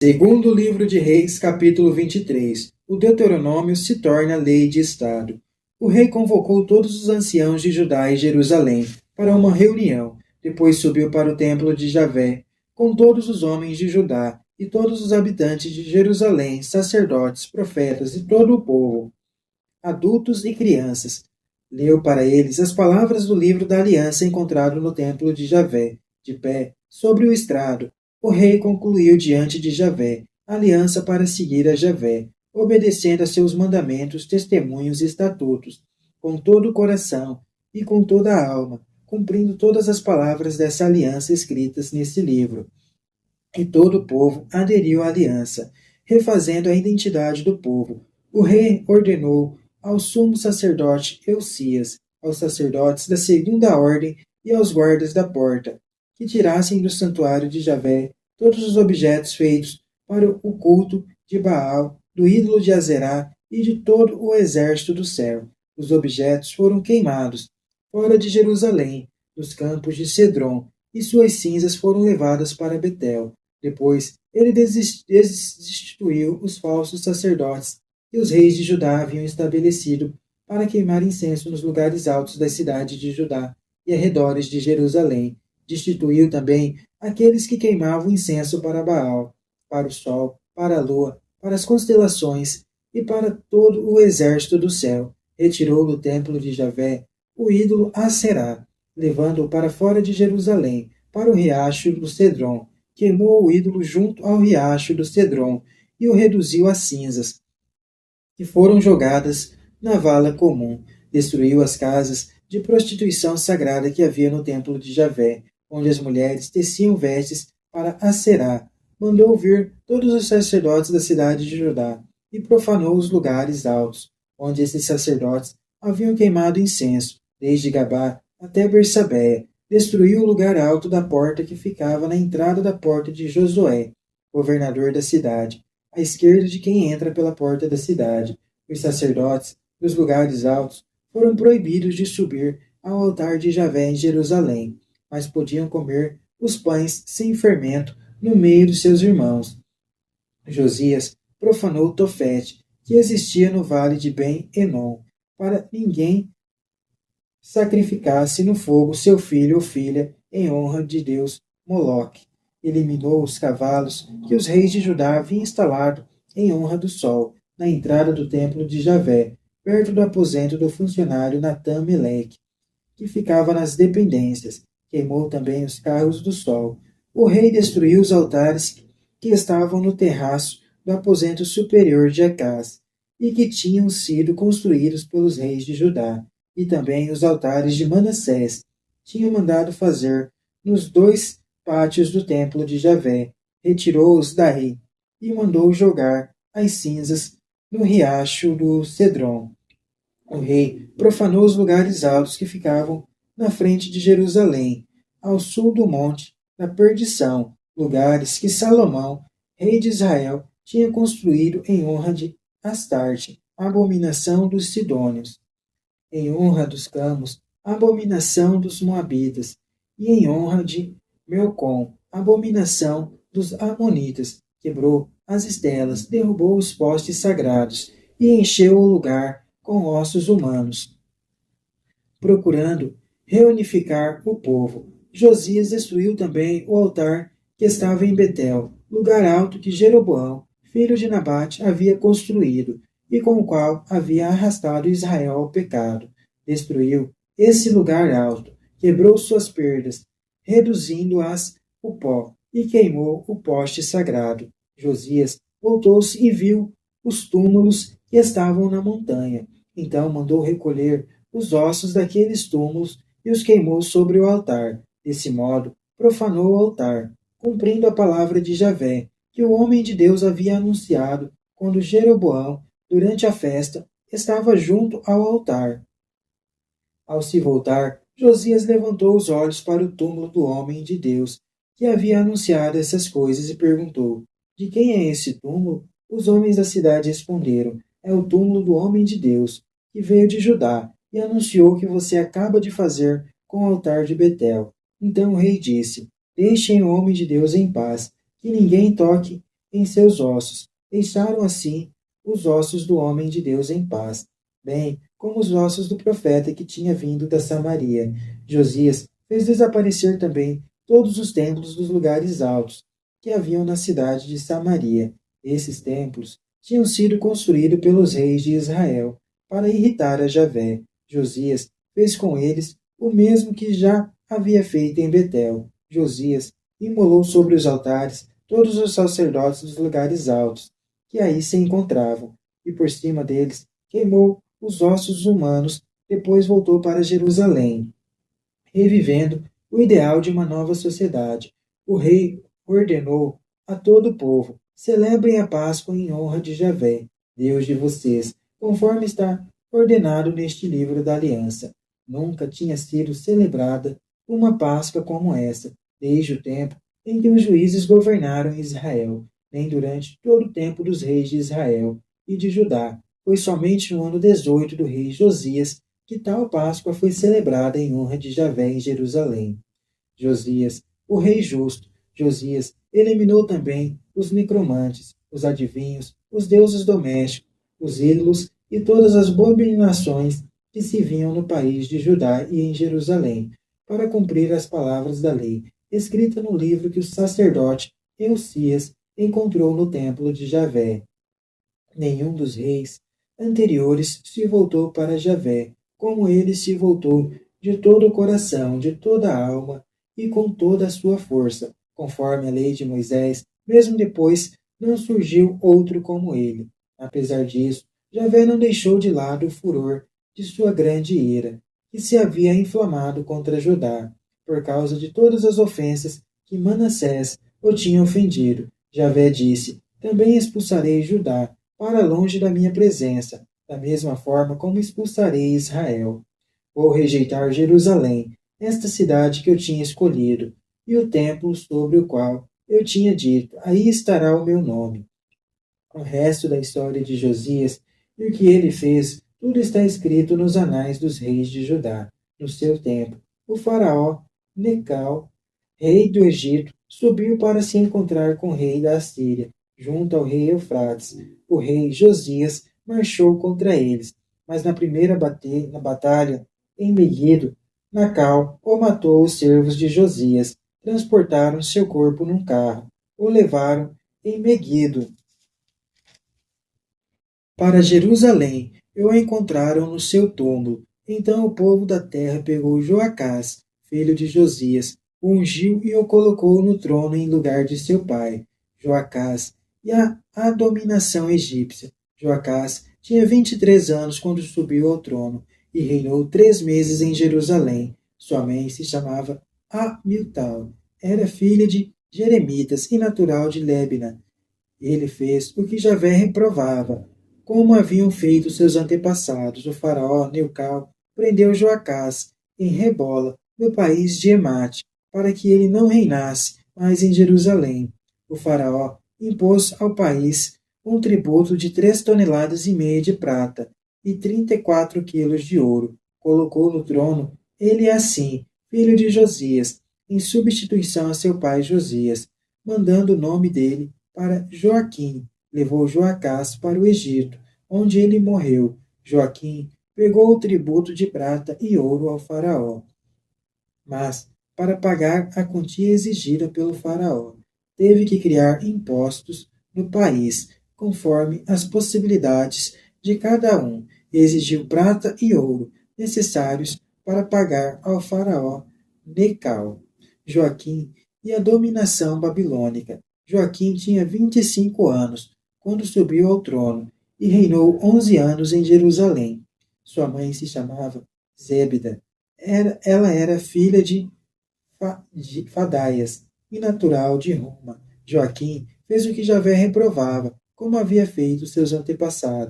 Segundo livro de Reis, capítulo 23, o Deuteronômio se torna lei de Estado. O rei convocou todos os anciãos de Judá e Jerusalém para uma reunião. Depois subiu para o templo de Javé, com todos os homens de Judá e todos os habitantes de Jerusalém, sacerdotes, profetas e todo o povo, adultos e crianças. Leu para eles as palavras do livro da aliança encontrado no templo de Javé, de pé, sobre o estrado. O rei concluiu diante de Javé a aliança para seguir a Javé, obedecendo a seus mandamentos, testemunhos e estatutos, com todo o coração e com toda a alma, cumprindo todas as palavras dessa aliança escritas nesse livro. E todo o povo aderiu à aliança, refazendo a identidade do povo. O rei ordenou ao sumo sacerdote Eucias, aos sacerdotes da segunda ordem e aos guardas da porta, que tirassem do santuário de Javé todos os objetos feitos para o culto de Baal, do ídolo de Azerá e de todo o exército do céu. Os objetos foram queimados fora de Jerusalém, nos campos de Cedron, e suas cinzas foram levadas para Betel. Depois, ele destituiu os falsos sacerdotes que os reis de Judá haviam estabelecido para queimar incenso nos lugares altos das cidades de Judá e arredores de Jerusalém. Destituiu também aqueles que queimavam incenso para Baal, para o sol, para a lua, para as constelações e para todo o exército do céu. Retirou do templo de Javé o ídolo Aserá, levando-o para fora de Jerusalém, para o riacho do Cedron. Queimou o ídolo junto ao riacho do Cedron e o reduziu a cinzas, que foram jogadas na vala comum. Destruiu as casas de prostituição sagrada que havia no templo de Javé, onde as mulheres teciam vestes para Aserá. Mandou vir todos os sacerdotes da cidade de Judá e profanou os lugares altos, onde esses sacerdotes haviam queimado incenso, desde Gabá até Bersabéia. Destruiu o lugar alto da porta que ficava na entrada da porta de Josué, governador da cidade, à esquerda de quem entra pela porta da cidade. Os sacerdotes dos lugares altos foram proibidos de subir ao altar de Javé em Jerusalém, mas podiam comer os pães sem fermento no meio dos seus irmãos. Josias profanou Tofete, que existia no vale de Ben-Enon, para ninguém sacrificasse no fogo seu filho ou filha em honra de Deus Moloque. Eliminou os cavalos que os reis de Judá haviam instalado em honra do sol, na entrada do templo de Javé, perto do aposento do funcionário Natã-Meleque, que ficava nas dependências. Queimou também os carros do sol. O rei destruiu os altares que estavam no terraço do aposento superior de Acás, e que tinham sido construídos pelos reis de Judá, e também os altares de Manassés. Tinha mandado fazer nos dois pátios do templo de Javé. Retirou-os daí e mandou jogar as cinzas no riacho do Cedron. O rei profanou os lugares altos que ficavam na frente de Jerusalém, ao sul do monte da perdição, lugares que Salomão, rei de Israel, tinha construído em honra de Astarte, abominação dos sidônios, em honra dos Camos, abominação dos Moabitas, e em honra de Melcom, abominação dos Amonitas. Quebrou as estelas, derrubou os postes sagrados e encheu o lugar com ossos humanos, procurando reunificar o povo. Josias destruiu também o altar que estava em Betel, lugar alto que Jeroboão, filho de Nabate, havia construído, e com o qual havia arrastado Israel ao pecado. Destruiu esse lugar alto, quebrou suas perdas, reduzindo-as o pó, e queimou o poste sagrado. Josias voltou-se e viu os túmulos que estavam na montanha. Então mandou recolher os ossos daqueles túmulos e os queimou sobre o altar. Desse modo, profanou o altar, cumprindo a palavra de Javé, que o homem de Deus havia anunciado quando Jeroboão, durante a festa, estava junto ao altar. Ao se voltar, Josias levantou os olhos para o túmulo do homem de Deus, que havia anunciado essas coisas, e perguntou: De quem é esse túmulo? Os homens da cidade responderam: É o túmulo do homem de Deus, que veio de Judá, e anunciou o que você acaba de fazer com o altar de Betel. Então o rei disse: Deixem o homem de Deus em paz, que ninguém toque em seus ossos. Deixaram assim os ossos do homem de Deus em paz, bem como os ossos do profeta que tinha vindo da Samaria. Josias fez desaparecer também todos os templos dos lugares altos que haviam na cidade de Samaria. Esses templos tinham sido construídos pelos reis de Israel para irritar a Javé. Josias fez com eles o mesmo que já havia feito em Betel. Josias imolou sobre os altares todos os sacerdotes dos lugares altos que aí se encontravam, e por cima deles queimou os ossos humanos. Depois voltou para Jerusalém, revivendo o ideal de uma nova sociedade. O rei ordenou a todo o povo: celebrem a Páscoa em honra de Javé, Deus de vocês, conforme está ordenado neste livro da aliança. Nunca tinha sido celebrada uma Páscoa como essa, desde o tempo em que os juízes governaram Israel, nem durante todo o tempo dos reis de Israel e de Judá. Foi somente no ano 18 do rei Josias que tal Páscoa foi celebrada em honra de Javé em Jerusalém. Josias, o rei justo. Josias eliminou também os necromantes, os adivinhos, os deuses domésticos, os ídolos e todas as abominações que se viam no país de Judá e em Jerusalém, para cumprir as palavras da lei, escrita no livro que o sacerdote Eucias encontrou no templo de Javé. Nenhum dos reis anteriores se voltou para Javé, como ele se voltou de todo o coração, de toda a alma e com toda a sua força, conforme a lei de Moisés. Mesmo depois não surgiu outro como ele. Apesar disso, Javé não deixou de lado o furor de sua grande ira, que se havia inflamado contra Judá, por causa de todas as ofensas que Manassés o tinha ofendido. Javé disse: também expulsarei Judá para longe da minha presença, da mesma forma como expulsarei Israel. Vou rejeitar Jerusalém, esta cidade que eu tinha escolhido, e o templo sobre o qual eu tinha dito: aí estará o meu nome. O resto da história de Josias e o que ele fez, tudo está escrito nos anais dos reis de Judá. No seu tempo, o faraó Necal, rei do Egito, subiu para se encontrar com o rei da Assíria, junto ao rei Eufrates. O rei Josias marchou contra eles, mas na primeira na batalha, em Meguido, Nacal o matou. Os servos de Josias transportaram seu corpo num carro, o levaram em Meguido para Jerusalém, e o encontraram no seu túmulo. Então o povo da terra pegou Joacás, filho de Josias, o ungiu e o colocou no trono em lugar de seu pai, Joacás, e a dominação egípcia. Joacás tinha 23 anos quando subiu ao trono e reinou 3 meses em Jerusalém. Sua mãe se chamava Amiltal, era filha de Jeremitas e natural de Lébina. Ele fez o que Javé reprovava, como haviam feito seus antepassados. O faraó Neucal prendeu Joacás em Rebola, no país de Emate, para que ele não reinasse mais em Jerusalém. O faraó impôs ao país um tributo de 3,5 toneladas de prata e 34 quilos de ouro. Colocou no trono Eliassim, filho de Josias, em substituição a seu pai Josias, mandando o nome dele para Joaquim. Levou Joacás para o Egito, onde ele morreu. Joaquim pegou o tributo de prata e ouro ao faraó. Mas, para pagar a quantia exigida pelo faraó, teve que criar impostos no país, conforme as possibilidades de cada um. Exigiu prata e ouro necessários para pagar ao faraó Necal. Joaquim e a dominação babilônica. Joaquim tinha 25 anos quando subiu ao trono e reinou 11 anos em Jerusalém. Sua mãe se chamava Zébida. Ela era filha de Fadaias e natural de Roma. Joaquim fez o que Javé reprovava, como havia feito seus antepassados.